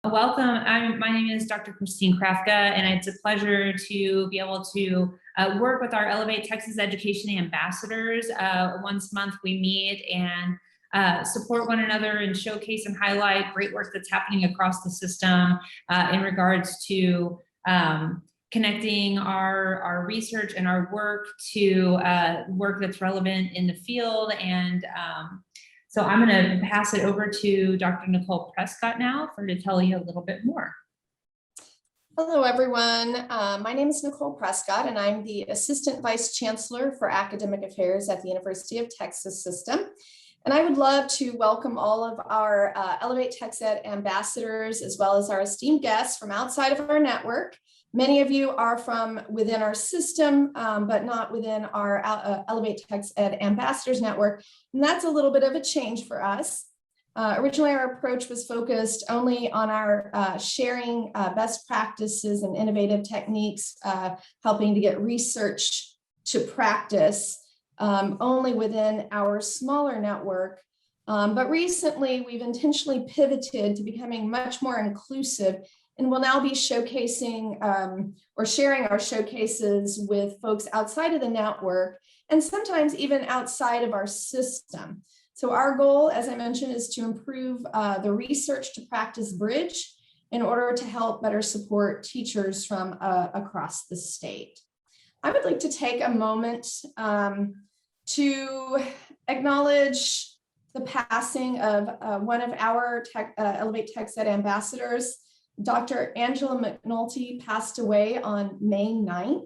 Welcome. My name is Dr. Christine Krafka, and it's a pleasure to be able to work with our Elevate Texas Education ambassadors. Once a month we meet and support one another and showcase and highlight great work that's happening across the system in regards to connecting our research and our work to work that's relevant in the field. And so I'm going to pass it over to Dr. Nicole Prescott now to tell you a little bit more. Hello, everyone. My name is Nicole Prescott, and I'm the Assistant Vice Chancellor for Academic Affairs at the University of Texas System. And I would love to welcome all of our Elevate TexEd ambassadors, as well as our esteemed guests from outside of our network. Many of you are from within our system, but not within our Elevate TexEd Ambassadors Network. And that's a little bit of a change for us. Originally, our approach was focused only on our sharing best practices and innovative techniques, helping to get research to practice only within our smaller network. But recently, we've intentionally pivoted to becoming much more inclusive, and we'll now be showcasing or sharing our showcases with folks outside of the network and sometimes even outside of our system. So our goal, as I mentioned, is to improve the research to practice bridge in order to help better support teachers from across the state. I would like to take a moment to acknowledge the passing of one of our Elevate TexEd ambassadors. Dr. Angela McNulty passed away on May 9th,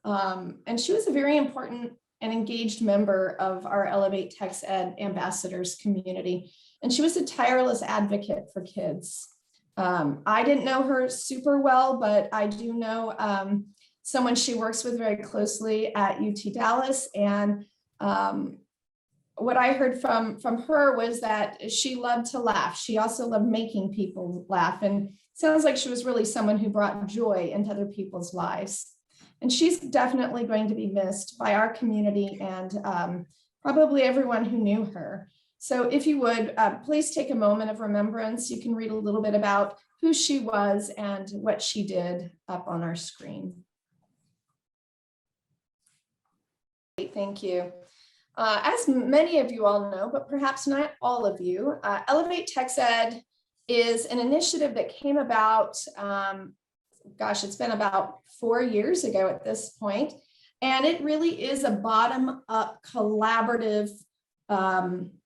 and she was a very important and engaged member of our Elevate TexEd ambassadors community, and she was a tireless advocate for kids. I didn't know her super well, but I do know someone she works with very closely at UT Dallas, and what I heard from her was that she loved to laugh. She also loved making people laugh, and sounds like she was really someone who brought joy into other people's lives. And she's definitely going to be missed by our community and probably everyone who knew her. So if you would, please take a moment of remembrance. You can read a little bit about who she was and what she did up on our screen. Thank you. As many of you all know, but perhaps not all of you, Elevate TexEd is an initiative that came about, gosh, it's been about 4 years ago at this point, and it really is a bottom-up collaborative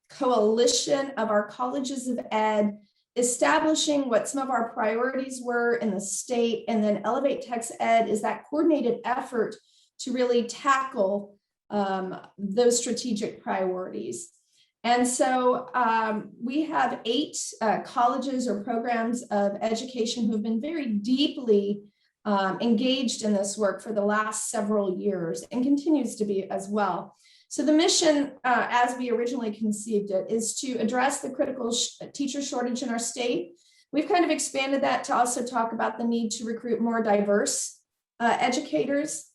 coalition of our colleges of ed, establishing what some of our priorities were in the state, and then Elevate TexEd is that coordinated effort to really tackle those strategic priorities. And so we have 8 colleges or programs of education who have been very deeply engaged in this work for the last several years and continues to be as well. So the mission, as we originally conceived it, is to address the critical teacher shortage in our state. We've kind of expanded that to also talk about the need to recruit more diverse educators,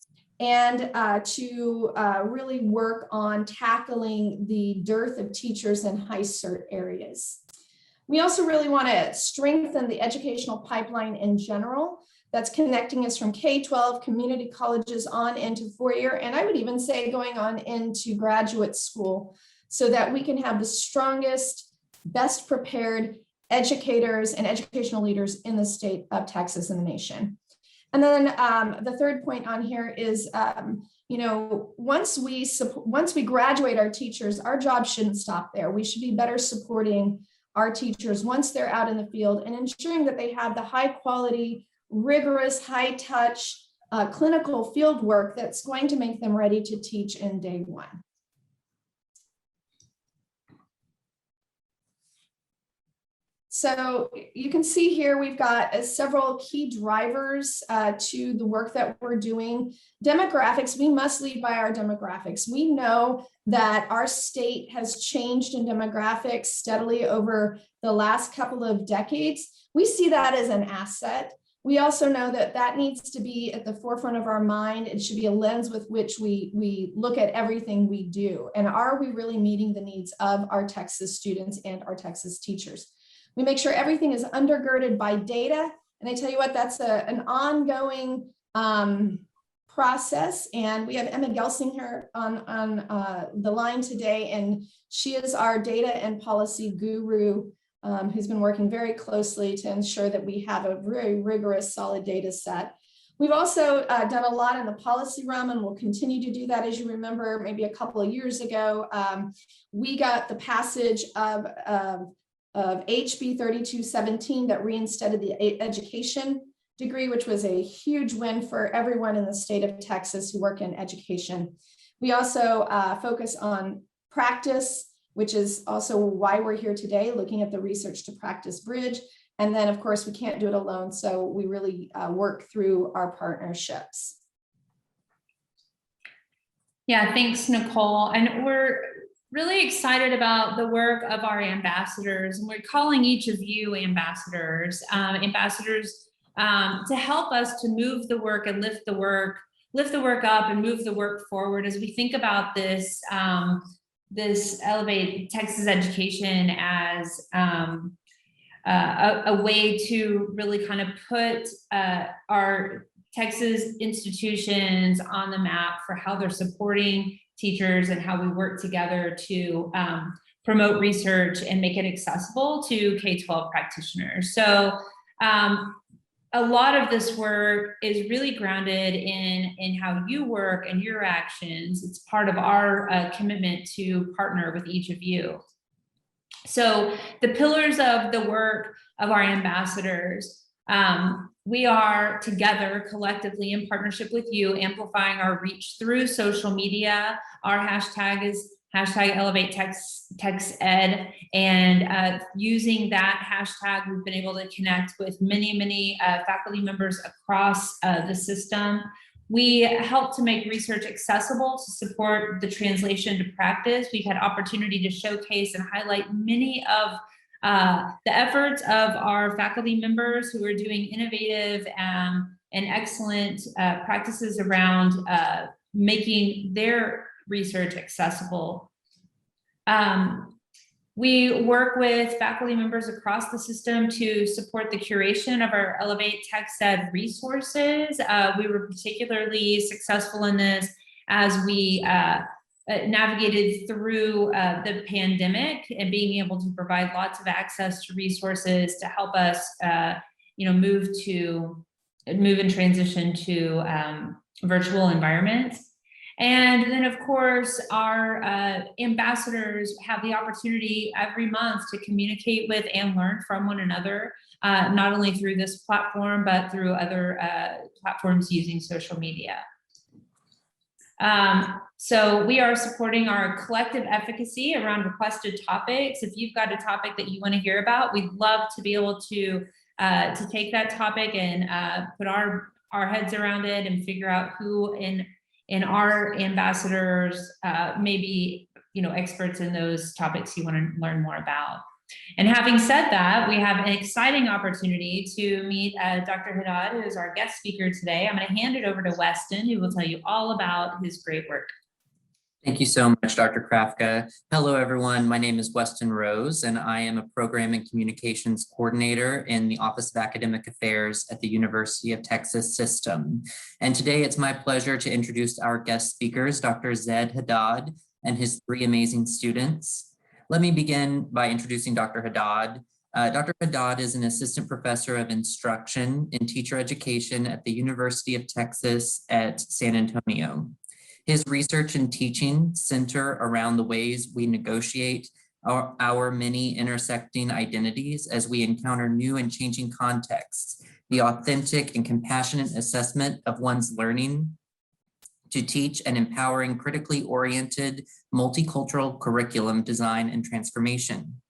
and to really work on tackling the dearth of teachers in high cert areas. We also really want to strengthen the educational pipeline in general that's connecting us from K-12 community colleges on into four-year, and I would even say going on into graduate school, so that we can have the strongest, best prepared educators and educational leaders in the state of Texas and the nation. And then the third point on here is, once we graduate our teachers, our job shouldn't stop there. We should be better supporting our teachers once they're out in the field and ensuring that they have the high quality, rigorous, high touch clinical field work that's going to make them ready to teach in day one. So you can see here, we've got several key drivers to the work that we're doing. Demographics, we must lead by our demographics. We know that our state has changed in demographics steadily over the last couple of decades. We see that as an asset. We also know that that needs to be at the forefront of our mind. It should be a lens with which we look at everything we do. And are we really meeting the needs of our Texas students and our Texas teachers? We make sure everything is undergirded by data. And I tell you what, that's an ongoing process. And we have Emma Gelsing here on the line today, and she is our data and policy guru, who's been working very closely to ensure that we have a very rigorous, solid data set. We've also done a lot in the policy realm, and we'll continue to do that. As you remember, maybe a couple of years ago, we got the passage of HB 3217 that reinstated the education degree, which was a huge win for everyone in the state of Texas who work in education. We also focus on practice, which is also why we're here today, looking at the research to practice bridge. And then, of course, we can't do it alone, so we really work through our partnerships. Yeah, thanks, Nicole. And we're really excited about the work of our ambassadors, and we're calling each of you ambassadors, to help us to move the work and lift the work up and move the work forward as we think about this this Elevate Texas Education as a way to really kind of put our Texas institutions on the map for how they're supporting teachers and how we work together to promote research and make it accessible to K-12 practitioners. So a lot of this work is really grounded in how you work and your actions. It's part of our commitment to partner with each of you. So the pillars of the work of our ambassadors, we are together collectively in partnership with you, amplifying our reach through social media. Our hashtag is #ElevateTexEd, and using that hashtag, we've been able to connect with many faculty members across the system. We help to make research accessible to support the translation to practice. We've had opportunity to showcase and highlight many of the efforts of our faculty members who are doing innovative and excellent practices around making their research accessible. We work with faculty members across the system to support the curation of our Elevate TextEd resources. We were particularly successful in this as we navigated through the pandemic and being able to provide lots of access to resources to help us, move and transition to virtual environments. And then, of course, our ambassadors have the opportunity every month to communicate with and learn from one another, not only through this platform, but through other platforms using social media. So we are supporting our collective efficacy around requested topics. If you've got a topic that you want to hear about, we'd love to be able to take that topic and put our heads around it and figure out who in our ambassadors may be experts in those topics you want to learn more about. And having said that, we have an exciting opportunity to meet Dr. Haddad, who is our guest speaker today. I'm going to hand it over to Weston, who will tell you all about his great work. Thank you so much, Dr. Krafka. Hello, everyone. My name is Weston Rose, and I am a Program and Communications Coordinator in the Office of Academic Affairs at the University of Texas System. And today it's my pleasure to introduce our guest speakers, Dr. Zaid Haddad and his 3 amazing students. Let me begin by introducing Dr. Haddad. Dr. Haddad is an assistant professor of instruction in teacher education at the University of Texas at San Antonio. His research and teaching center around the ways we negotiate our many intersecting identities as we encounter new and changing contexts, the authentic and compassionate assessment of one's learning to teach, and empowering critically oriented multicultural curriculum design and transformation.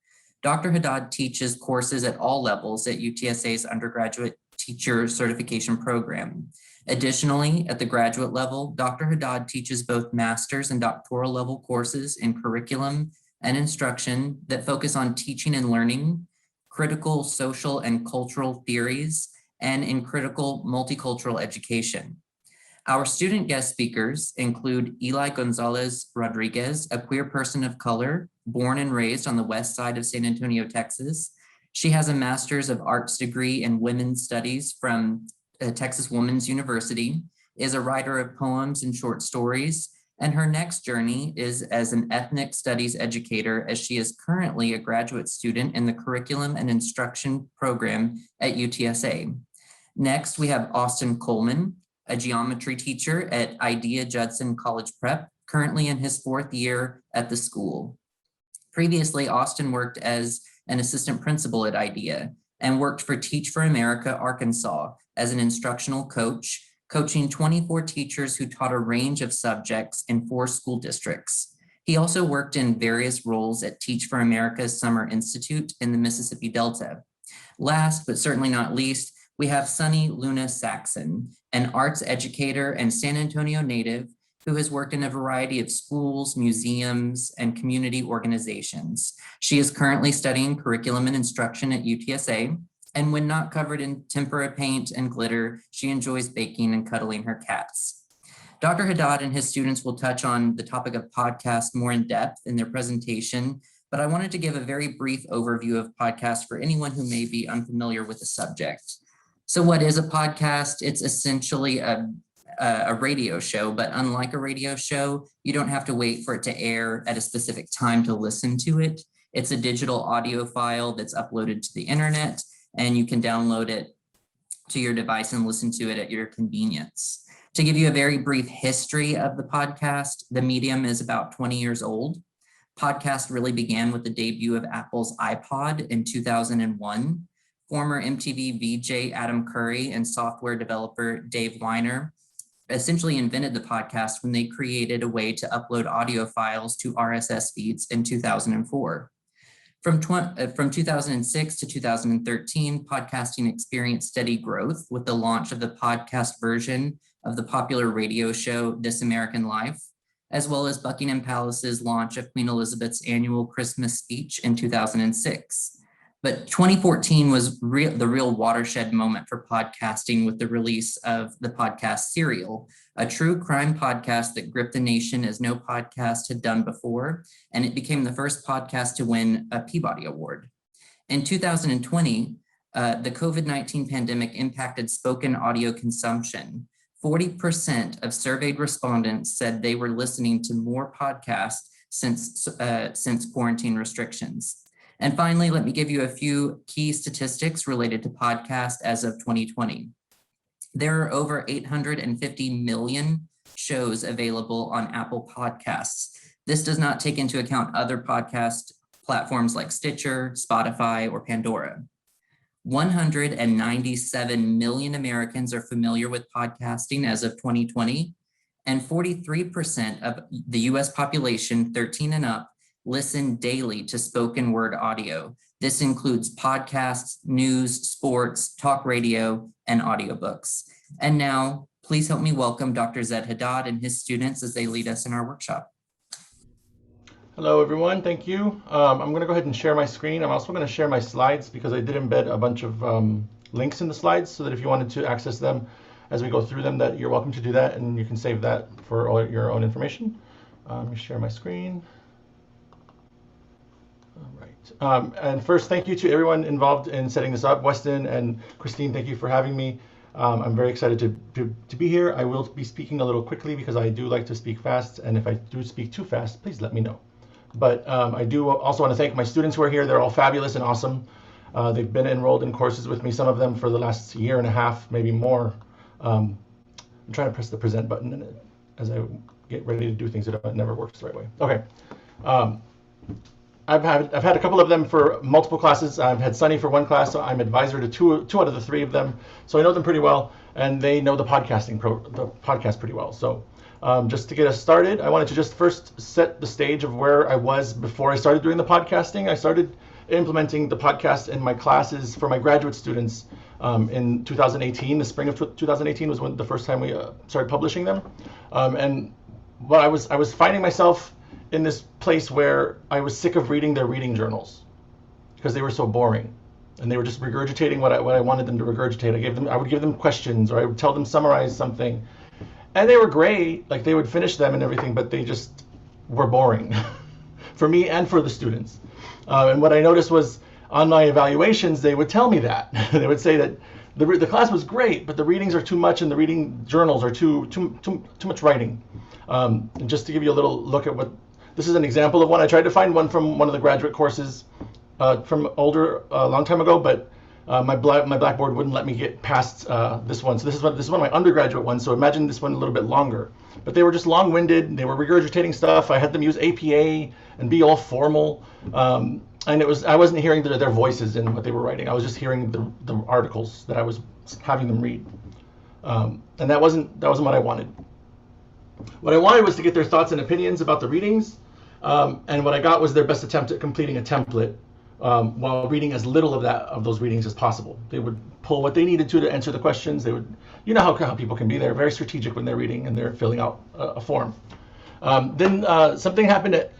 Dr. Haddad teaches courses at all levels at UTSA's undergraduate teacher certification program. Additionally, at the graduate level, Dr. Haddad teaches both master's and doctoral level courses in curriculum and instruction that focus on teaching and learning, critical social and cultural theories, and in critical multicultural education. Our student guest speakers include Eli Gonzalez Rodriguez, a queer person of color, born and raised on the west side of San Antonio, Texas. She has a Master's of Arts degree in Women's Studies from Texas Women's University, is a writer of poems and short stories, and her next journey is as an ethnic studies educator, as she is currently a graduate student in the Curriculum and Instruction program at UTSA. Next, we have Austin Coleman, a geometry teacher at Idea Judson College Prep, currently in his 4th year at the school. Previously, Austin worked as an assistant principal at Idea and worked for Teach for America Arkansas as an instructional coach, coaching 24 teachers who taught a range of subjects in 4 school districts. He also worked in various roles at Teach for America's Summer Institute in the Mississippi Delta. Last, but certainly not least, we have Sunny Luna Saxon, an arts educator and San Antonio native who has worked in a variety of schools, museums, and community organizations. She is currently studying curriculum and instruction at UTSA, and when not covered in tempera paint and glitter, she enjoys baking and cuddling her cats. Dr. Haddad and his students will touch on the topic of podcast more in depth in their presentation, but I wanted to give a very brief overview of podcasts for anyone who may be unfamiliar with the subject. So what is a podcast? It's essentially a radio show, but unlike a radio show, you don't have to wait for it to air at a specific time to listen to it. It's a digital audio file that's uploaded to the internet, and you can download it to your device and listen to it at your convenience. To give you a very brief history of the podcast, the medium is about 20 years old. Podcast really began with the debut of Apple's iPod in 2001. Former MTV VJ Adam Curry and software developer Dave Weiner essentially invented the podcast when they created a way to upload audio files to RSS feeds in 2004. From 2006 to 2013, podcasting experienced steady growth with the launch of the podcast version of the popular radio show This American Life, as well as Buckingham Palace's launch of Queen Elizabeth's annual Christmas speech in 2006. But 2014 was the real watershed moment for podcasting with the release of the podcast Serial, a true crime podcast that gripped the nation as no podcast had done before, and it became the first podcast to win a Peabody Award. In 2020, the COVID-19 pandemic impacted spoken audio consumption. 40% of surveyed respondents said they were listening to more podcasts since quarantine restrictions. And finally, let me give you a few key statistics related to podcasts as of 2020. There are over 850 million shows available on Apple Podcasts. This does not take into account other podcast platforms like Stitcher, Spotify, or Pandora. 197 million Americans are familiar with podcasting as of 2020, and 43% of the US population 13 and up listen daily to spoken word audio. This includes podcasts, news, sports, talk radio, and audiobooks. And now, please help me welcome Dr. Zaid Haddad and his students as they lead us in our workshop. Hello, everyone. Thank you. I'm going to go ahead and share my screen. I'm also going to share my slides because I did embed a bunch of links in the slides so that if you wanted to access them as we go through them, that you're welcome to do that, and you can save that for all your own information. Let me share my screen. All right. And first, thank you to everyone involved in setting this up. Weston and Christine, thank you for having me. I'm very excited to be here. I will be speaking a little quickly because I do like to speak fast, and if I do speak too fast, please let me know. But I do also want to thank my students who are here. They're all fabulous and awesome. They've been enrolled in courses with me, some of them for the last year and a half, maybe more. I'm trying to press the present button as I get ready to do things that it never works the right way. Okay. I've had a couple of them for multiple classes. I've had Sunny for one class, so I'm advisor to two out of the three of them. So I know them pretty well, and they know the podcast pretty well. So just to get us started, I wanted to just first set the stage of where I was before I started doing the podcasting. I started implementing the podcast in my classes for my graduate students in 2018. The spring of 2018 was when the first time we started publishing them. And what I was finding myself in this place where I was sick of reading their reading journals because they were so boring and they were just regurgitating what I wanted them to regurgitate. I would give them questions, or I would tell them summarize something, and they were great, like they would finish them and everything, but they just were boring for me and for the students. And what I noticed was on my evaluations, they would tell me that. They would say that the class was great, but the readings are too much and the reading journals are too much writing. And just to give you a little look at what, this is an example of one. I tried to find one from one of the graduate courses from older, a long time ago, but my Blackboard wouldn't let me get past this one. So this is one of my undergraduate ones. So imagine this one a little bit longer. But they were just long-winded. They were regurgitating stuff. I had them use APA and be all formal. And I wasn't hearing their voices in what they were writing. I was just hearing the articles that I was having them read. And that wasn't what I wanted. What I wanted was to get their thoughts and opinions about the readings. And what I got was their best attempt at completing a template while reading as little of those readings as possible. They would pull what they needed to answer the questions. They would, you know how people can be. They're very strategic when they're reading and they're filling out a form. Then something happened at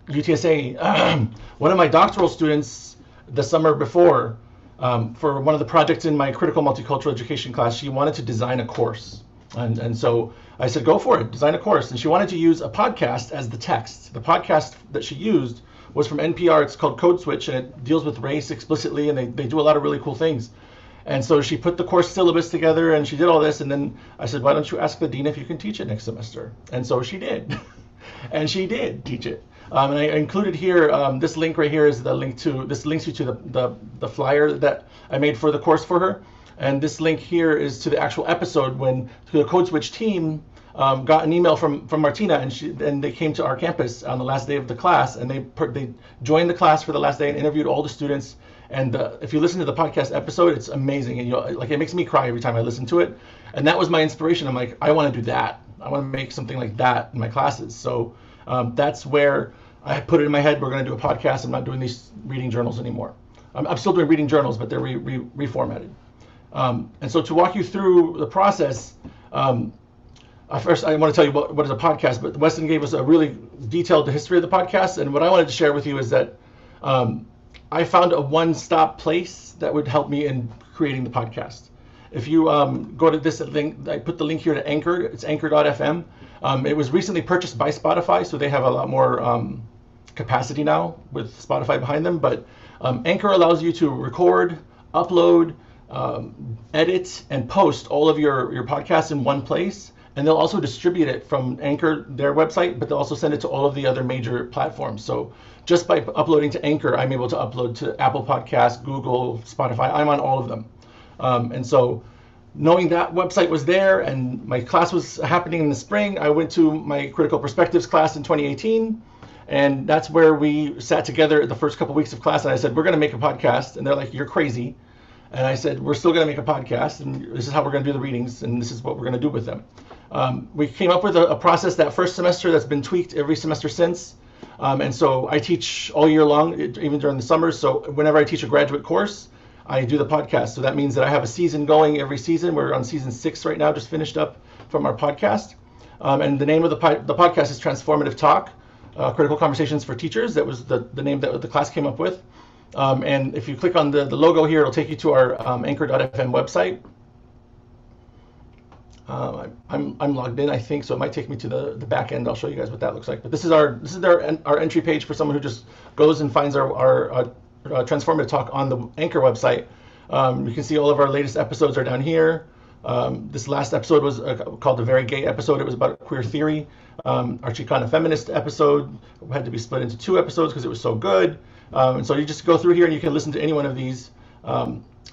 UTSA. One of my doctoral students the summer before, for one of the projects in my critical multicultural education class, she wanted to design a course. And so I said, go for it, design a course. And she wanted to use a podcast as the text. The podcast that she used was from NPR. It's called Code Switch, and it deals with race explicitly, and they do a lot of really cool things. And so she put the course syllabus together, and she did all this. And then I said, why don't you ask the dean if you can teach it next semester? And so she did. And she did teach it. And I included here, this link right here is the link to, this links you to the flyer that I made for the course for her. And this link here is to the actual episode when the Code Switch team got an email from Martina, and they came to our campus on the last day of the class, and they joined the class for the last day and interviewed all the students. And if you listen to the podcast episode, it's amazing, and it makes me cry every time I listen to it. And that was my inspiration. I'm like, I want to do that. I want to make something like that in my classes. So that's where I put it in my head. We're going to do a podcast. I'm not doing these reading journals anymore. I'm still doing reading journals, but they're reformatted. And so to walk you through the process, first I want to tell you what is a podcast, but Weston gave us a really detailed history of the podcast. And what I wanted to share with you is that I found a one-stop place that would help me in creating the podcast. If you go to this link, I put the link here to Anchor. It's anchor.fm. It was recently purchased by Spotify, so they have a lot more capacity now with Spotify behind them. But Anchor allows you to record, upload, edit, and post all of your podcasts in one place. And they'll also distribute it from Anchor, their website, but they'll also send it to all of the other major platforms. So just by uploading to Anchor, I'm able to upload to Apple Podcasts, Google, Spotify. I'm on all of them. And so knowing that website was there and my class was happening in the spring, I went to my Critical Perspectives class in 2018. And that's where we sat together the first couple weeks of class. And I said, we're going to make a podcast. And they're like, you're crazy. And I said, we're still going to make a podcast. And this is how we're going to do the readings. And this is what we're going to do with them. We came up with a process that first semester that's been tweaked every semester since. And so I teach all year long, even during the summers. So whenever I teach a graduate course, I do the podcast. So that means that I have a season going every season. We're on season 6 right now, just finished up from our podcast. And the name of the podcast is Transformative Talk, Critical Conversations for Teachers. That was the name that the class came up with. And if you click on the logo here, it'll take you to our anchor.fm website. I'm logged in, I think, so it might take me to the back end. I'll show you guys what that looks like. But this is our entry page for someone who just goes and finds our Transformative Talk on the Anchor website. You can see all of our latest episodes are down here. This last episode was called the Very Gay episode. It was about queer theory. Our Chicana Feminist episode had to be split into 2 episodes because it was so good. And so you just go through here and you can listen to any one of these.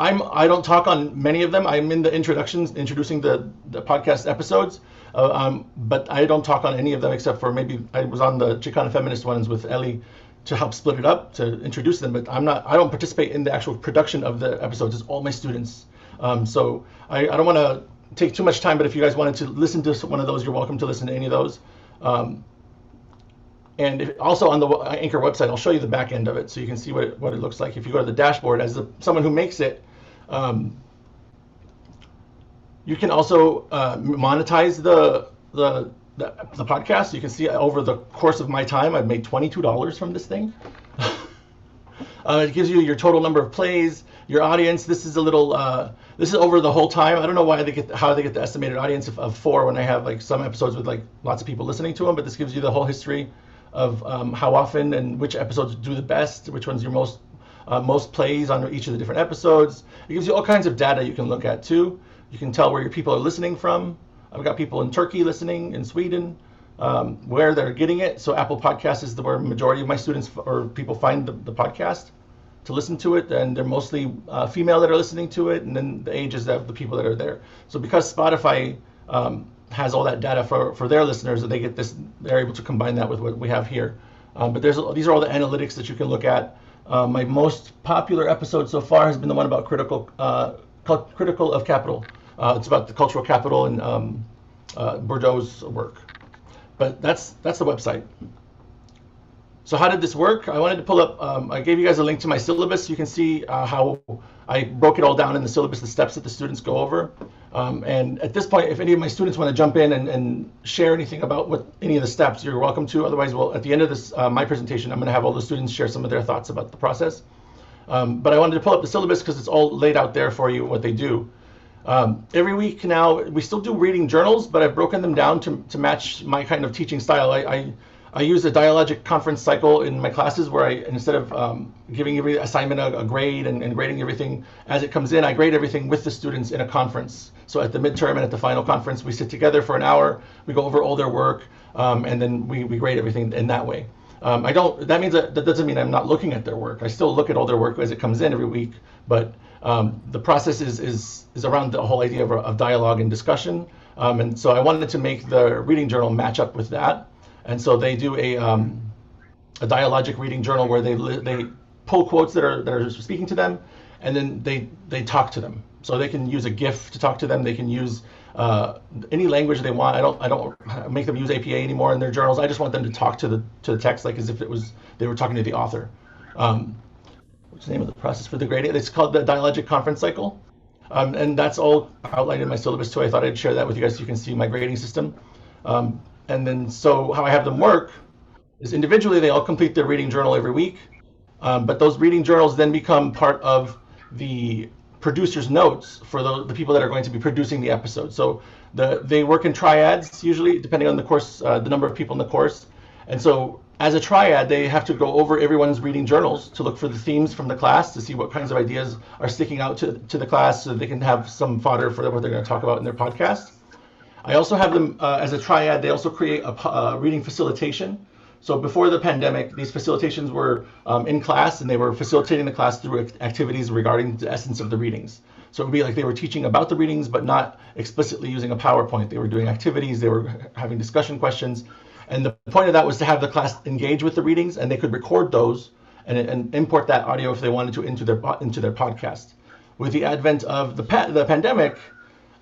I don't talk on many of them. I'm in the introducing the podcast episodes, but I don't talk on any of them except for maybe I was on the Chicana Feminist ones with Ellie to help split it up, to introduce them, but I don't participate in the actual production of the episodes. It's all my students. So I don't want to take too much time, but if you guys wanted to listen to one of those, you're welcome to listen to any of those. And also on the Anchor website, I'll show you the back end of it so you can see what it looks like. If you go to the dashboard, as someone who makes it, you can also monetize the podcast. You can see over the course of my time, I've made $22 from this thing. It gives you your total number of plays, your audience. This is a little. This is over the whole time. I don't know how they get the estimated audience of 4 when I have like some episodes with like lots of people listening to them. But this gives you the whole history of how often and which episodes do the best, which ones you're most most plays on each of the different episodes. It gives you all kinds of data you can look at too. You can tell where your people are listening from. I've got people in Turkey listening, in Sweden, where they're getting it. So Apple Podcasts is where majority of my students or people find the podcast to listen to it, and they're mostly female that are listening to it, and then the ages of the people that are there. So because Spotify has all that data for their listeners, that they get this, they're able to combine that with what we have here. But these are all the analytics that you can look at. My most popular episode so far has been the one about critical of capital. It's about the cultural capital and Bordeaux's work. But that's the website. So how did this work? I wanted to pull up, I gave you guys a link to my syllabus. You can see how I broke it all down in the syllabus, the steps that the students go over. And at this point, if any of my students want to jump in and share anything about what any of the steps, you're welcome to. Otherwise, well, at the end of this, my presentation, I'm going to have all the students share some of their thoughts about the process. But I wanted to pull up the syllabus because it's all laid out there for you, what they do. Every week now, we still do reading journals, but I've broken them down to match my kind of teaching style. I use a dialogic conference cycle in my classes where instead of giving every assignment a grade and grading everything as it comes in, I grade everything with the students in a conference. So at the midterm and at the final conference, we sit together for an hour, we go over all their work, and then we grade everything in that way. That means that doesn't mean I'm not looking at their work. I still look at all their work as it comes in every week, but the process is around the whole idea of dialogue and discussion. And so I wanted to make the reading journal match up with that. And so they do a dialogic reading journal where they pull quotes that are speaking to them, and then they talk to them. So they can use a GIF to talk to them. They can use any language they want. I don't make them use APA anymore in their journals. I just want them to talk to the text like as if they were talking to the author. What's the name of the process for the grading? It's called the dialogic conference cycle, and that's all outlined in my syllabus too. I thought I'd share that with you guys so you can see my grading system. And then so how I have them work is individually they all complete their reading journal every week, but those reading journals then become part of the producer's notes for the people that are going to be producing the episode. So they work in triads usually, depending on the course, the number of people in the course. And so as a triad, they have to go over everyone's reading journals to look for the themes from the class, to see what kinds of ideas are sticking out to the class so that they can have some fodder for what they're going to talk about in their podcast. I also have them as a triad. They also create a reading facilitation. So before the pandemic, these facilitations were in class, and they were facilitating the class through activities regarding the essence of the readings. So it would be like they were teaching about the readings, but not explicitly using a PowerPoint. They were doing activities, they were having discussion questions. And the point of that was to have the class engage with the readings, and they could record those and import that audio if they wanted to into their podcast. With the advent of the pandemic,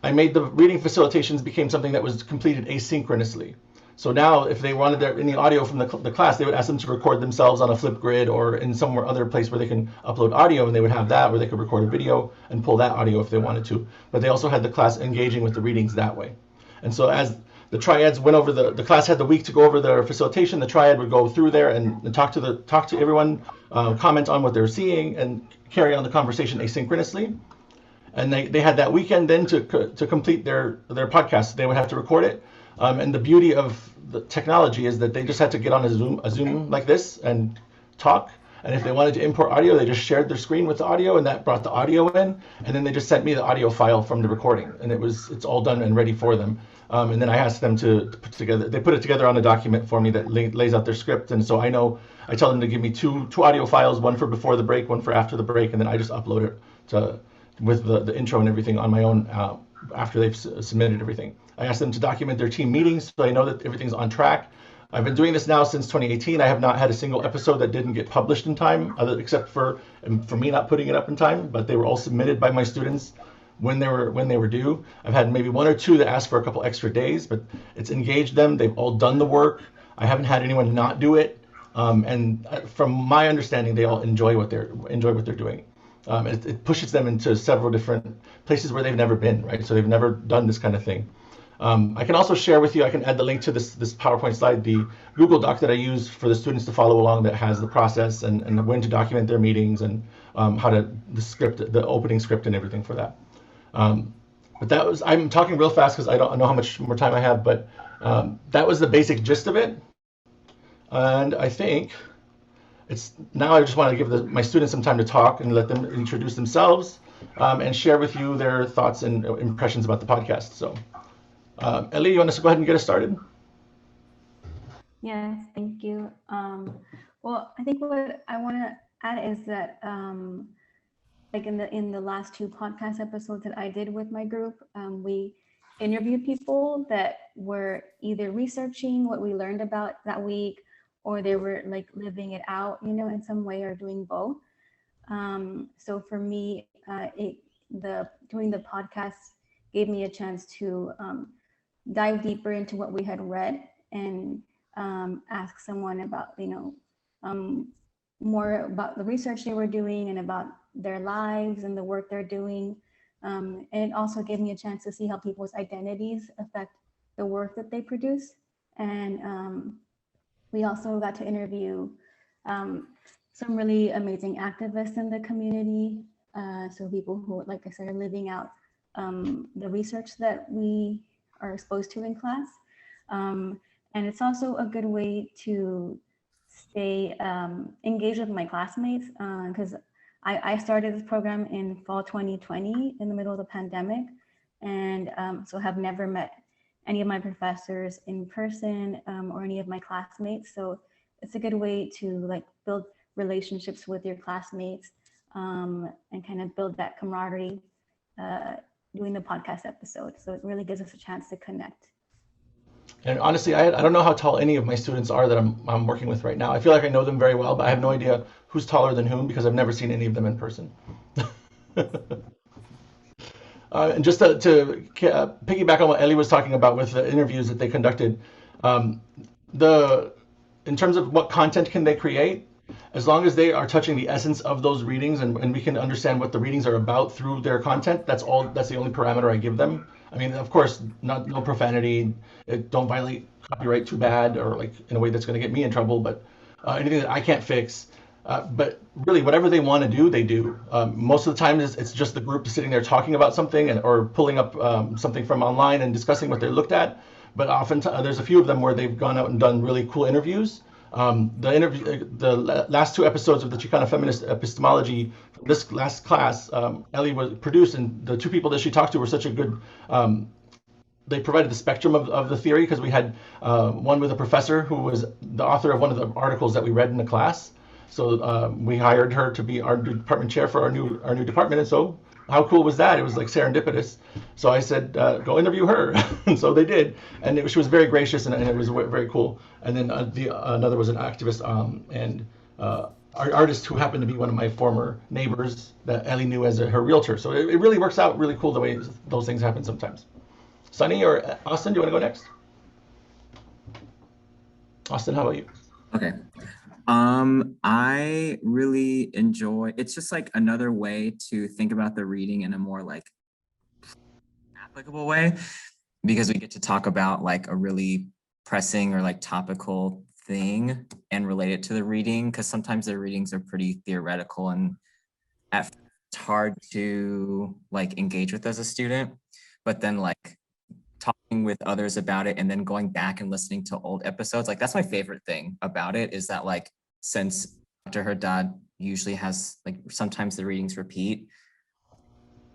I made the reading facilitations became something that was completed asynchronously. So now if they wanted any audio from the class, they would ask them to record themselves on a Flipgrid or in somewhere other place where they can upload audio, and they would have that where they could record a video and pull that audio if they wanted to. But they also had the class engaging with the readings that way. And so as the triads went over the class had the week to go over their facilitation, the triad would go through there and talk to everyone, comment on what they're seeing, and carry on the conversation asynchronously. And they had that weekend then to complete their podcast. They would have to record it. And the beauty of the technology is that they just had to get on a Zoom like this and talk. And if they wanted to import audio, they just shared their screen with the audio, and that brought the audio in. And then they just sent me the audio file from the recording, and it's all done and ready for them. And then I asked them to put together. They put it together on a document for me that lays out their script. And so I tell them to give me two audio files, one for before the break, one for after the break, and then I just upload it with the intro and everything on my own after they've submitted everything. I asked them to document their team meetings so I know that everything's on track. I've been doing this now since 2018. I have not had a single episode that didn't get published in time, except for me not putting it up in time, but they were all submitted by my students when they were due. I've had maybe one or two that asked for a couple extra days, but it's engaged them. They've all done the work. I haven't had anyone not do it. And from my understanding, they all enjoy what they're doing. It pushes them into several different places where they've never been, right? So they've never done this kind of thing. I can also share with you, I can add the link to this PowerPoint slide, the Google Doc that I use for the students to follow along that has the process and when to document their meetings and the opening script and everything for that. But I'm talking real fast because I don't know how much more time I have, but that was the basic gist of it. And I think it's now I just want to give my students some time to talk and let them introduce themselves and share with you their thoughts and impressions about the podcast. So, Ellie, you want us to go ahead and get us started? Yes, thank you. Well, I think what I want to add is that, like in the last two podcast episodes that I did with my group, we interviewed people that were either researching what we learned about that week, or they were like living it out, in some way, or doing both. So for me, doing the podcast gave me a chance to dive deeper into what we had read and ask someone about, more about the research they were doing and about their lives and the work they're doing. And it also gave me a chance to see how people's identities affect the work that they produce. And we also got to interview some really amazing activists in the community. So people who, like I said, are living out the research that we are exposed to in class. And it's also a good way to stay engaged with my classmates, because I started this program in fall 2020 in the middle of the pandemic, and so have never met any of my professors in person or any of my classmates. So it's a good way to like build relationships with your classmates and kind of build that camaraderie doing the podcast episode. So it really gives us a chance to connect. And honestly, I don't know how tall any of my students are that I'm working with right now. I feel like I know them very well, but I have no idea who's taller than whom because I've never seen any of them in person. And just to piggyback on what Ellie was talking about with the interviews that they conducted, in terms of what content can they create, as long as they are touching the essence of those readings and we can understand what the readings are about through their content, that's the only parameter I give them. I mean, of course, no profanity, don't violate copyright too bad or like in a way that's going to get me in trouble, but anything that I can't fix. But really, whatever they want to do, they do. Most of the time, it's just the group sitting there talking about something or pulling up something from online and discussing what they looked at. But often there's a few of them where they've gone out and done really cool interviews. The last two episodes of the Chicana Feminist Epistemology, this last class, Ellie was produced, and the two people that she talked to were such a good. They provided the spectrum of the theory because we had one with a professor who was the author of one of the articles that we read in the class. So we hired her to be our department chair for our new department, and so how cool was that? It was like serendipitous. So I said, go interview her. And so they did. And she was very gracious and it was very cool. And then another was an activist and artist who happened to be one of my former neighbors that Ellie knew as her realtor. So it really works out really cool the way those things happen sometimes. Sunny or Austin, do you want to go next? Austin, how about you? Okay. I really enjoy, it's just like another way to think about the reading in a more like applicable way, because we get to talk about like a really pressing or like topical thing and relate it to the reading, because sometimes the readings are pretty theoretical and it's hard to like engage with as a student, but then like talking with others about it and then going back and listening to old episodes, like that's my favorite thing about it, is that like since Dr. Haddad usually has like sometimes the readings repeat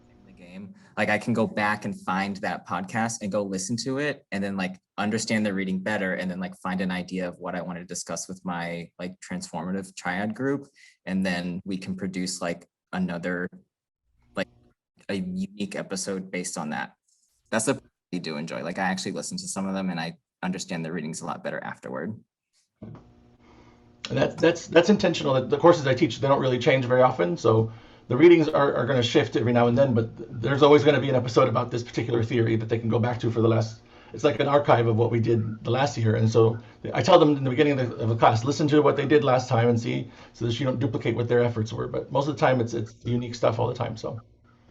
in the game, like I can go back and find that podcast and go listen to it and then like understand the reading better and then like find an idea of what I want to discuss with my like transformative triad group, and then we can produce like another like a unique episode based on that. That's the I do enjoy. Like I actually listen to some of them and I understand the readings a lot better afterward. And that's intentional. The courses I teach, they don't really change very often. So the readings are going to shift every now and then, but there's always going to be an episode about this particular theory that they can go back to for the last, it's like an archive of what we did the last year. And so I tell them in the beginning of the class, listen to what they did last time and see, so that you don't duplicate what their efforts were. But most of the time it's unique stuff all the time. So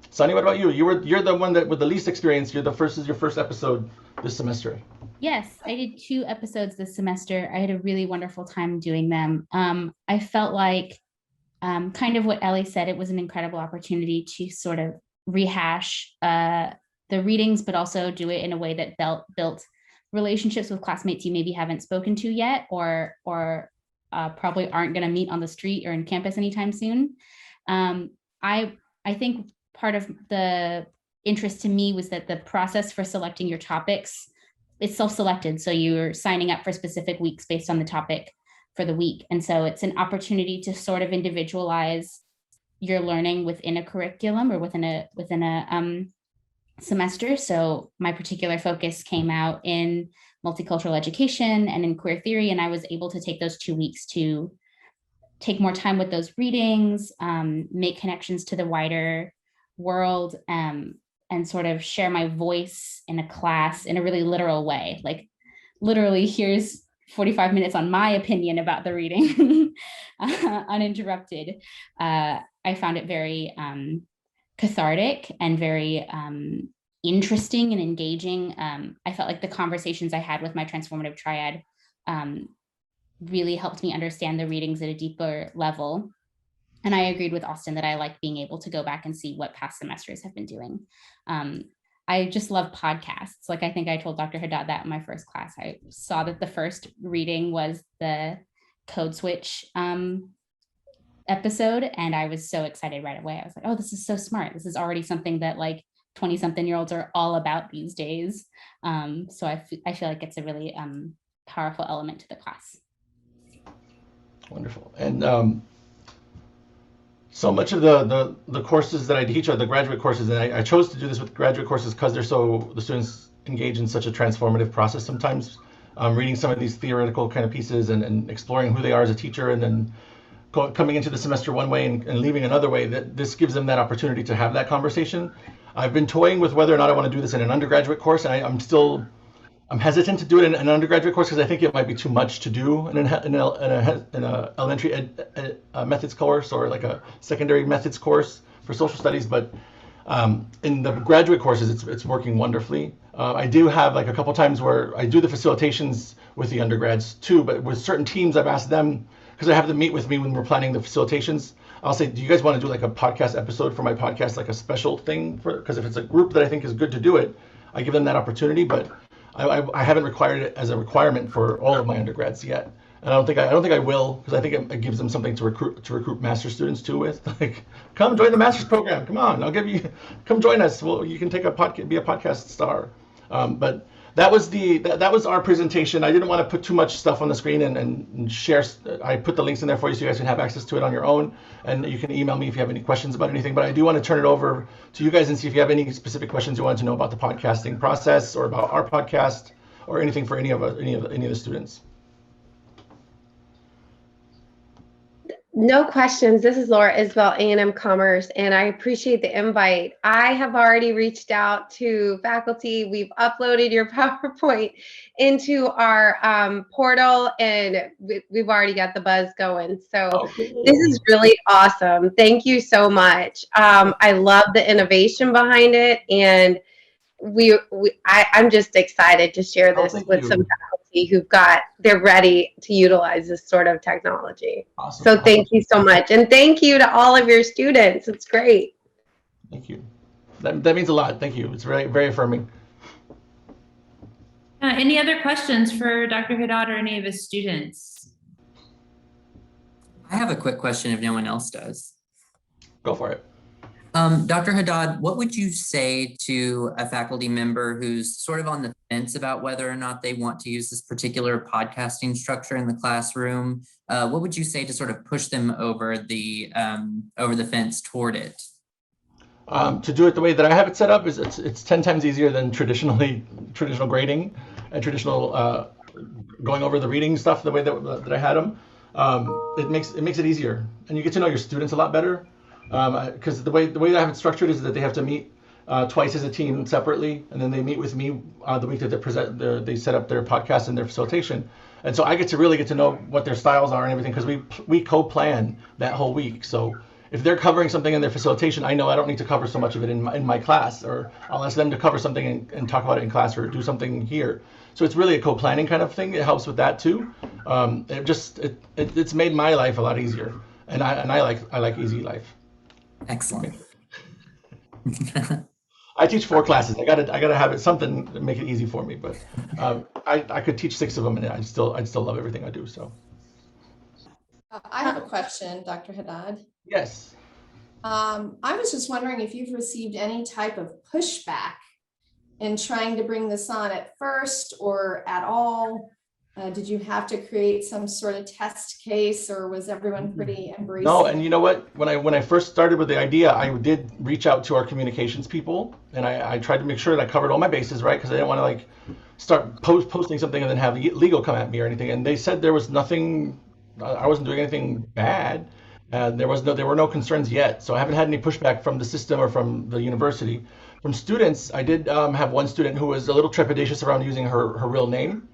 Sunny, what about you? You're the one that with the least experience. Your first episode this semester. Yes, I did 2 episodes this semester. I had a really wonderful time doing them. I felt like kind of what Ellie said, it was an incredible opportunity to sort of rehash the readings, but also do it in a way that built relationships with classmates you maybe haven't spoken to yet, or probably aren't going to meet on the street or in campus anytime soon. I think part of the interest to me was that the process for selecting your topics, it's self-selected. So you're signing up for specific weeks based on the topic for the week. And so it's an opportunity to sort of individualize your learning within a curriculum or within a semester. So my particular focus came out in multicultural education and in queer theory. And I was able to take those 2 weeks to take more time with those readings, make connections to the wider world, and sort of share my voice in a class in a really literal way. Like literally, here's 45 minutes on my opinion about the reading, uninterrupted. I found it very cathartic and very interesting and engaging. I felt like the conversations I had with my transformative triad really helped me understand the readings at a deeper level. And I agreed with Austin that I like being able to go back and see what past semesters have been doing. I just love podcasts. Like I think I told Dr. Haddad that in my first class. I saw that the first reading was the Code Switch episode, and I was so excited right away. I was like, oh, this is so smart. This is already something that like 20-something-year-olds are all about these days. So I feel like it's a really powerful element to the class. Wonderful. And so much of the courses that I teach are the graduate courses, and I chose to do this with graduate courses because the students engage in such a transformative process sometimes, reading some of these theoretical kind of pieces and exploring who they are as a teacher, and then coming into the semester one way and leaving another way. That this gives them that opportunity to have that conversation. I've been toying with whether or not I want to do this in an undergraduate course, and I'm hesitant to do it in an undergraduate course because I think it might be too much to do in an elementary methods course or like a secondary methods course for social studies. But in the graduate courses, it's working wonderfully. I do have like a couple times where I do the facilitations with the undergrads too, but with certain teams, I've asked them, because I have them meet with me when we're planning the facilitations. I'll say, do you guys want to do like a podcast episode for my podcast, like a special thing because if it's a group that I think is good to do it, I give them that opportunity. But I haven't required it as a requirement for all of my undergrads yet, and I don't think I will, because I think it gives them something to recruit master's students too with. Like, come join the master's program. Come on, come join us. Well, you can be a podcast star. But that was our presentation. I didn't want to put too much stuff on the screen and share. I put the links in there for you so you guys can have access to it on your own, and you can email me if you have any questions about anything. But I do want to turn it over to you guys and see if you have any specific questions you wanted to know about the podcasting process or about our podcast or anything for any of the students. No questions. This is Laura Isbell, A&M Commerce, and I appreciate the invite. I have already reached out to faculty. We've uploaded your PowerPoint into our portal, and we've already got the buzz going. So this is really awesome. Thank you so much. I love the innovation behind it, and I'm just excited to share this with some faculty they're ready to utilize this sort of technology. Awesome. So thank you so much. And thank you to all of your students. It's great. Thank you. That means a lot. Thank you. It's very, very affirming. Any other questions for Dr. Haddad or any of his students? I have a quick question if no one else does. Go for it. Dr. Haddad, what would you say to a faculty member who's sort of on the fence about whether or not they want to use this particular podcasting structure in the classroom? What would you say to sort of push them over the fence toward it? To do it the way that I have it set up is it's 10 times easier than traditional grading and traditional going over the reading stuff the way that I had them. It makes it easier, and you get to know your students a lot better. Because the way that I have it structured is that they have to meet twice as a team separately, and then they meet with me the week that they set up their podcast and their facilitation. And so I get to really get to know what their styles are and everything, because we co-plan that whole week. So if they're covering something in their facilitation, I know I don't need to cover so much of it in my class, or I'll ask them to cover something and talk about it in class or do something here. So it's really a co-planning kind of thing. It helps with that too. It's made my life a lot easier, and I like easy life. Excellent. I teach 4 classes. I gotta have it something to make it easy for me. But I could teach 6 of them, and I'd still love everything I do. So I have a question, Dr. Haddad. Yes. I was just wondering if you've received any type of pushback in trying to bring this on at first or at all. Did you have to create some sort of test case, or was everyone pretty embracing? No, and you know what? When I first started with the idea, I did reach out to our communications people, and I tried to make sure that I covered all my bases, right? Because I didn't want to like start posting something and then have legal come at me or anything. And they said there was nothing, I wasn't doing anything bad. There were no concerns yet. So I haven't had any pushback from the system or from the university. From students, I did have one student who was a little trepidatious around using her real name.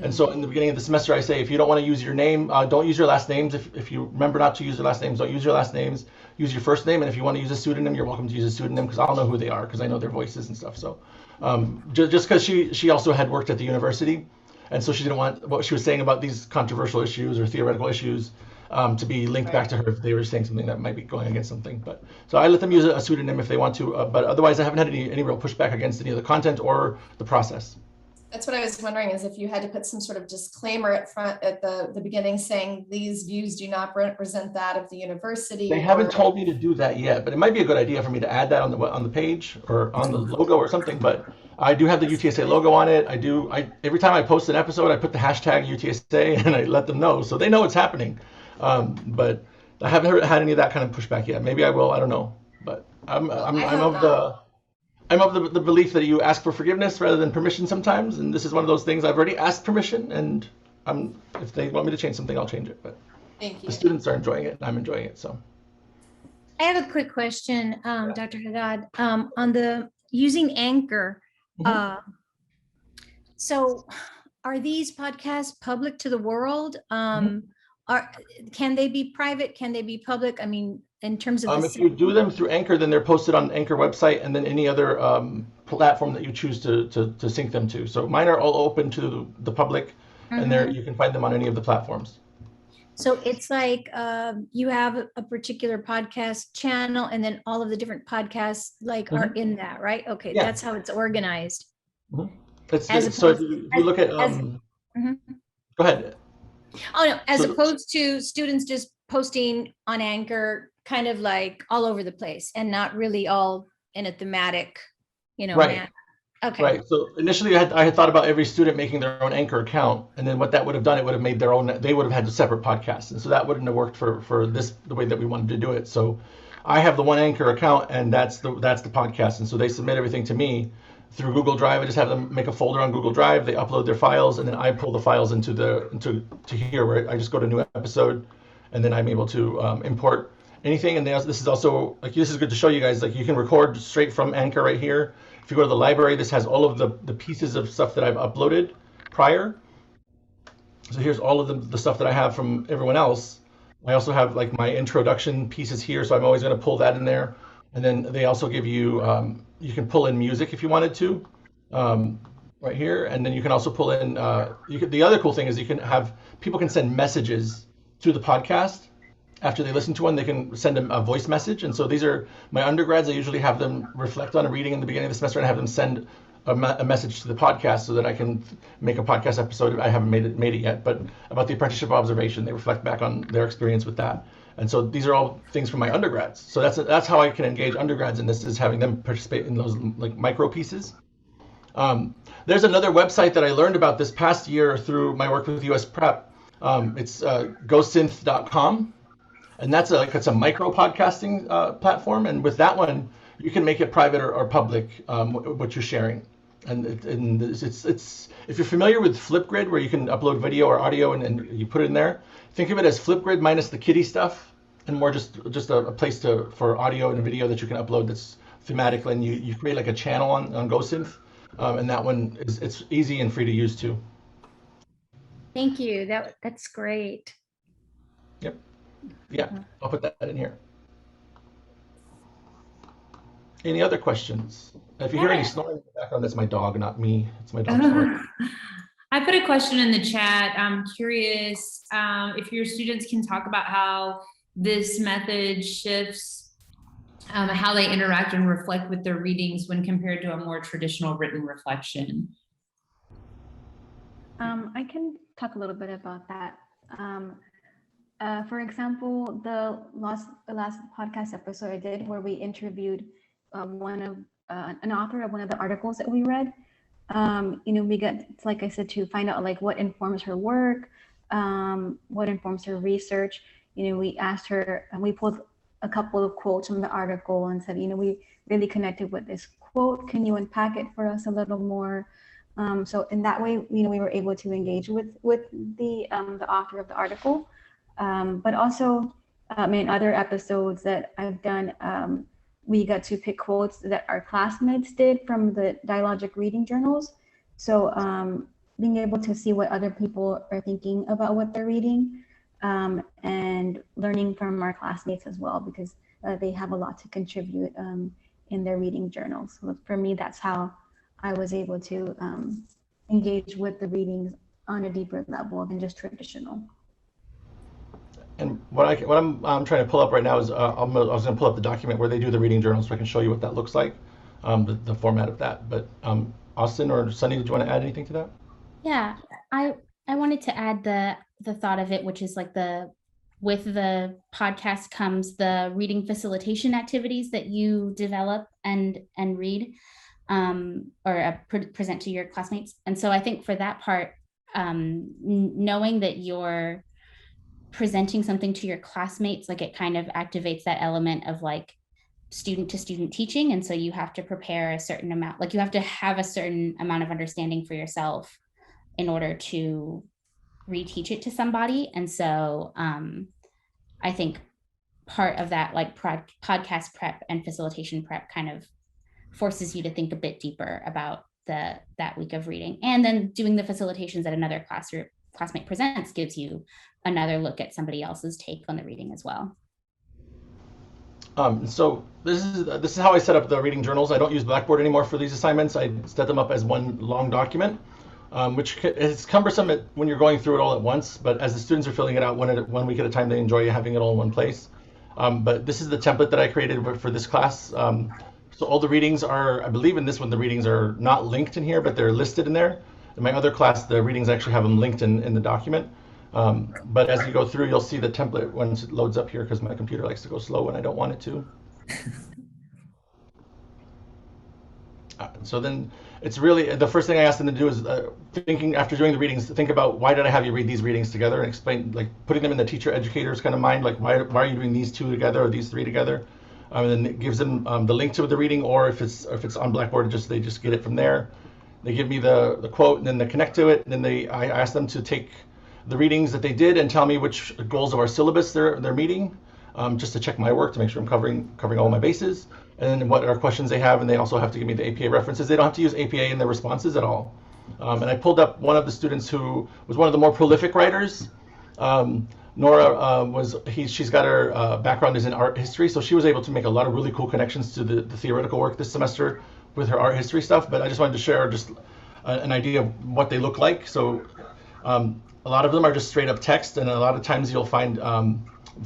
And so in the beginning of the semester, I say, if you don't want to use your name, don't use your last names. If you remember not to use your last names, don't use your last names. Use your first name. And if you want to use a pseudonym, you're welcome to use a pseudonym because I'll know who they are because I know their voices and stuff. So just because she also had worked at the university. And so she didn't want what she was saying about these controversial issues or theoretical issues to be linked back to her if they were saying something that might be going against something. But so I let them use a pseudonym if they want to. But otherwise, I haven't had any real pushback against any of the content or the process. That's what I was wondering, is if you had to put some sort of disclaimer at front at the beginning saying these views do not represent that of the university. They haven't told me to do that yet, but it might be a good idea for me to add that on the page or on the logo or something. But I do have the UTSA logo on it. Every time I post an episode, I put the hashtag UTSA and I let them know, so they know it's happening. But I haven't had any of that kind of pushback yet. Maybe I will. I don't know. But I'm of the belief that you ask for forgiveness rather than permission sometimes, and this is one of those things. I've already asked permission, and if they want me to change something, I'll change it. But Thank you. the students are enjoying it, and I'm enjoying it. So I have a quick question, Dr. Haddad, on the using Anchor. So are these podcasts public to the world? Can they be private? Can they be public? I mean, in terms of if you do them through Anchor, then they're posted on Anchor website and then any other platform that you choose to sync them to. So mine are all open to the public, and there you can find them on any of the platforms. So it's like you have a particular podcast channel, and then all of the different podcasts like are in that, right? Okay, Yeah. that's how it's organized. So if you look at, go ahead. Oh no, as So- opposed to students just posting on Anchor, kind of like all over the place and not really all in a thematic, Right. manner. Okay. Right. So initially, I had thought about every student making their own Anchor account, and then what that would have done, it would have made their own. They would have had a separate podcast, and so that wouldn't have worked for this the way that we wanted to do it. So I have the one Anchor account, and that's the podcast, and so they submit everything to me through Google Drive. I just have them make a folder on Google Drive. They upload their files, and then I pull the files into here, where I just go to new episode, and then I'm able to import anything. And this is also this is good to show you guys. Like, you can record straight from Anchor right here. If you go to the library, this has all of the pieces of stuff that I've uploaded prior. So here's all of the stuff that I have from everyone else. I also have like my introduction pieces here, so I'm always going to pull that in there. And then they also give you, you can pull in music if you wanted to, right here. And then you can also pull in, the other cool thing is people can send messages through the podcast. After they listen to one, they can send a voice message. And so these are my undergrads. I usually have them reflect on a reading in the beginning of the semester and have them send a message to the podcast so that I can make a podcast episode. I haven't made it yet, but about the apprenticeship observation, they reflect back on their experience with that. And so these are all things from my undergrads. So that's how I can engage undergrads in this, is having them participate in those like micro pieces. There's another website that I learned about this past year through my work with US Prep. It's gosynth.com. And it's a micro podcasting platform, and with that one, you can make it private or public what you're sharing. And it's if you're familiar with Flipgrid, where you can upload video or audio and you put it in there, think of it as Flipgrid minus the kiddie stuff, and more just a place for audio and video that you can upload that's thematic. And you create like a channel on GoSynth, and that one it's easy and free to use too. Thank you. That's great. Yep. Yeah, I'll put that in here. Any other questions? If you hear any snoring in the background, that's my dog, not me. It's my dog snoring. I put a question in the chat. I'm curious if your students can talk about how this method shifts how they interact and reflect with their readings when compared to a more traditional written reflection. I can talk a little bit about that. For example, the last podcast episode I did where we interviewed one of an author of one of the articles that we read. We got, like I said, to find out like what informs her work, what informs her research. We asked her and we pulled a couple of quotes from the article and said, we really connected with this quote. Can you unpack it for us a little more? So in that way, we were able to engage with the author of the article. But also in other episodes that I've done, we got to pick quotes that our classmates did from the dialogic reading journals. So being able to see what other people are thinking about what they're reading, and learning from our classmates as well, because they have a lot to contribute in their reading journals. So for me, that's how I was able to engage with the readings on a deeper level than just traditional. And what I'm trying to pull up right now is I was going to pull up the document where they do the reading journal so I can show you what that looks like, the format of that. But Austin or Sunny, did you want to add anything to that? Yeah, I wanted to add the thought of it, which is like with the podcast comes the reading facilitation activities that you develop and read or present to your classmates. And so I think for that part, knowing that you're presenting something to your classmates, like it kind of activates that element of like student to student teaching. And so you have to prepare a certain amount, like you have to have a certain amount of understanding for yourself in order to reteach it to somebody. And so I think part of that like podcast prep and facilitation prep kind of forces you to think a bit deeper about that week of reading. And then doing the facilitations that another classmate presents gives you another look at somebody else's take on the reading as well. So this is how I set up the reading journals. I don't use Blackboard anymore for these assignments. I set them up as one long document, which is cumbersome when you're going through it all at once. But as the students are filling it out one week at a time, they enjoy having it all in one place. But this is the template that I created for this class. So all the readings are, I believe in this one, the readings are not linked in here, but they're listed in there. In my other class, the readings actually have them linked in the document. But as you go through, you'll see the template once it loads up here, because my computer likes to go slow when I don't want it to. So then it's really, the first thing I asked them to do is thinking, after doing the readings, think about why did I have you read these readings together, and explain, like putting them in the teacher educator's kind of mind, like why are you doing these two together or these three together? And then it gives them the link to the reading, or if it's on Blackboard, they just get it from there. They give me the quote, and then they connect to it, and then I ask them to take the readings that they did and tell me which goals of our syllabus they're meeting, just to check my work to make sure I'm covering all my bases, and then what are questions they have, and they also have to give me the APA references. They don't have to use APA in their responses at all. And I pulled up one of the students who was one of the more prolific writers. Nora she's got her background is in art history, so she was able to make a lot of really cool connections to the theoretical work this semester with her art history stuff. But I just wanted to share just an idea of what they look like. So a lot of them are just straight up text, and a lot of times you'll find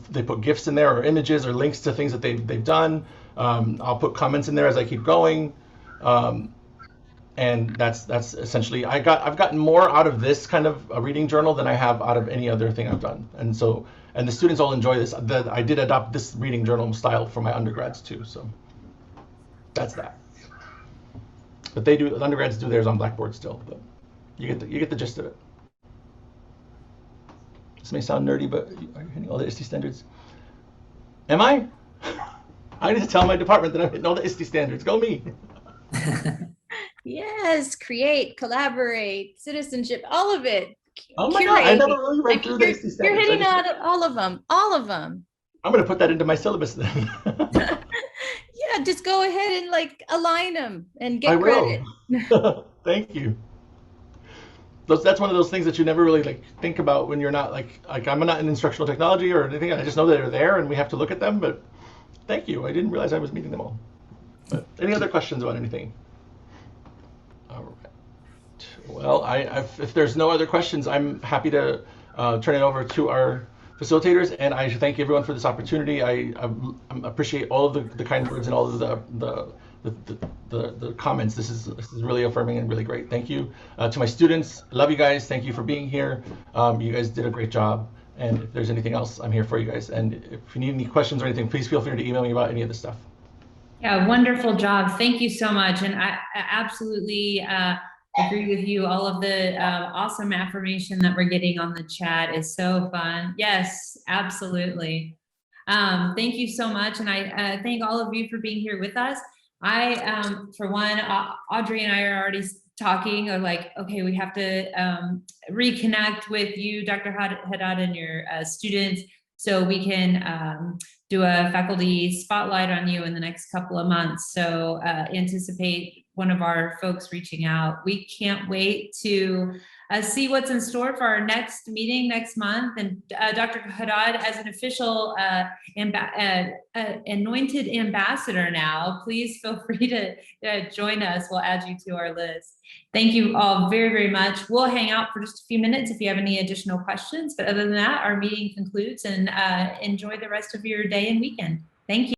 they put GIFs in there or images or links to things that they've done. I'll put comments in there as I keep going. And that's essentially, I've gotten more out of this kind of a reading journal than I have out of any other thing I've done. And the students all enjoy this. I did adopt this reading journal style for my undergrads too. So that's that. But the undergrads do theirs on Blackboard still, but you get the gist of it. This may sound nerdy, but are you hitting all the ISTE standards? Am I? I need to tell my department that I'm hitting all the ISTE standards. Go me. Yes, create, collaborate, citizenship, all of it. Oh my God, I never really read through the ISTE standards. You're hitting all of them, all of them. I'm going to put that into my syllabus then. Yeah, just go ahead and like align them and get credit. Thank you. That's one of those things that you never really like think about when you're not like I'm not in instructional technology or anything. I just know that they're there and we have to look at them. But thank you. I didn't realize I was meeting them all. But any other questions about anything? All right. Well, if there's no other questions, I'm happy to turn it over to our facilitators, and I thank everyone for this opportunity. I appreciate all of the kind words and all of the comments. This is really affirming and really great. Thank you to my students. Love you guys. Thank you for being here. You guys did a great job, And if there's anything else, I'm here for you guys. And if you need any questions or anything, please feel free to email me about any of this stuff. Yeah, wonderful job. Thank you so much. And I absolutely agree with you. All of the awesome affirmation that we're getting on the chat is so fun. Yes, absolutely. Thank you so much. And I thank all of you for being here with us. For one, Audrey and I are already talking of like, okay, we have to reconnect with you, Dr. Haddad, and your students, so we can do a faculty spotlight on you in the next couple of months. So anticipate one of our folks reaching out. We can't wait to see what's in store for our next meeting next month. And Dr. Haddad, as an official anointed ambassador now, please feel free to join us. We'll add you to our list. Thank you all very, very much. We'll hang out for just a few minutes if you have any additional questions. But other than that, our meeting concludes, and enjoy the rest of your day and weekend. Thank you.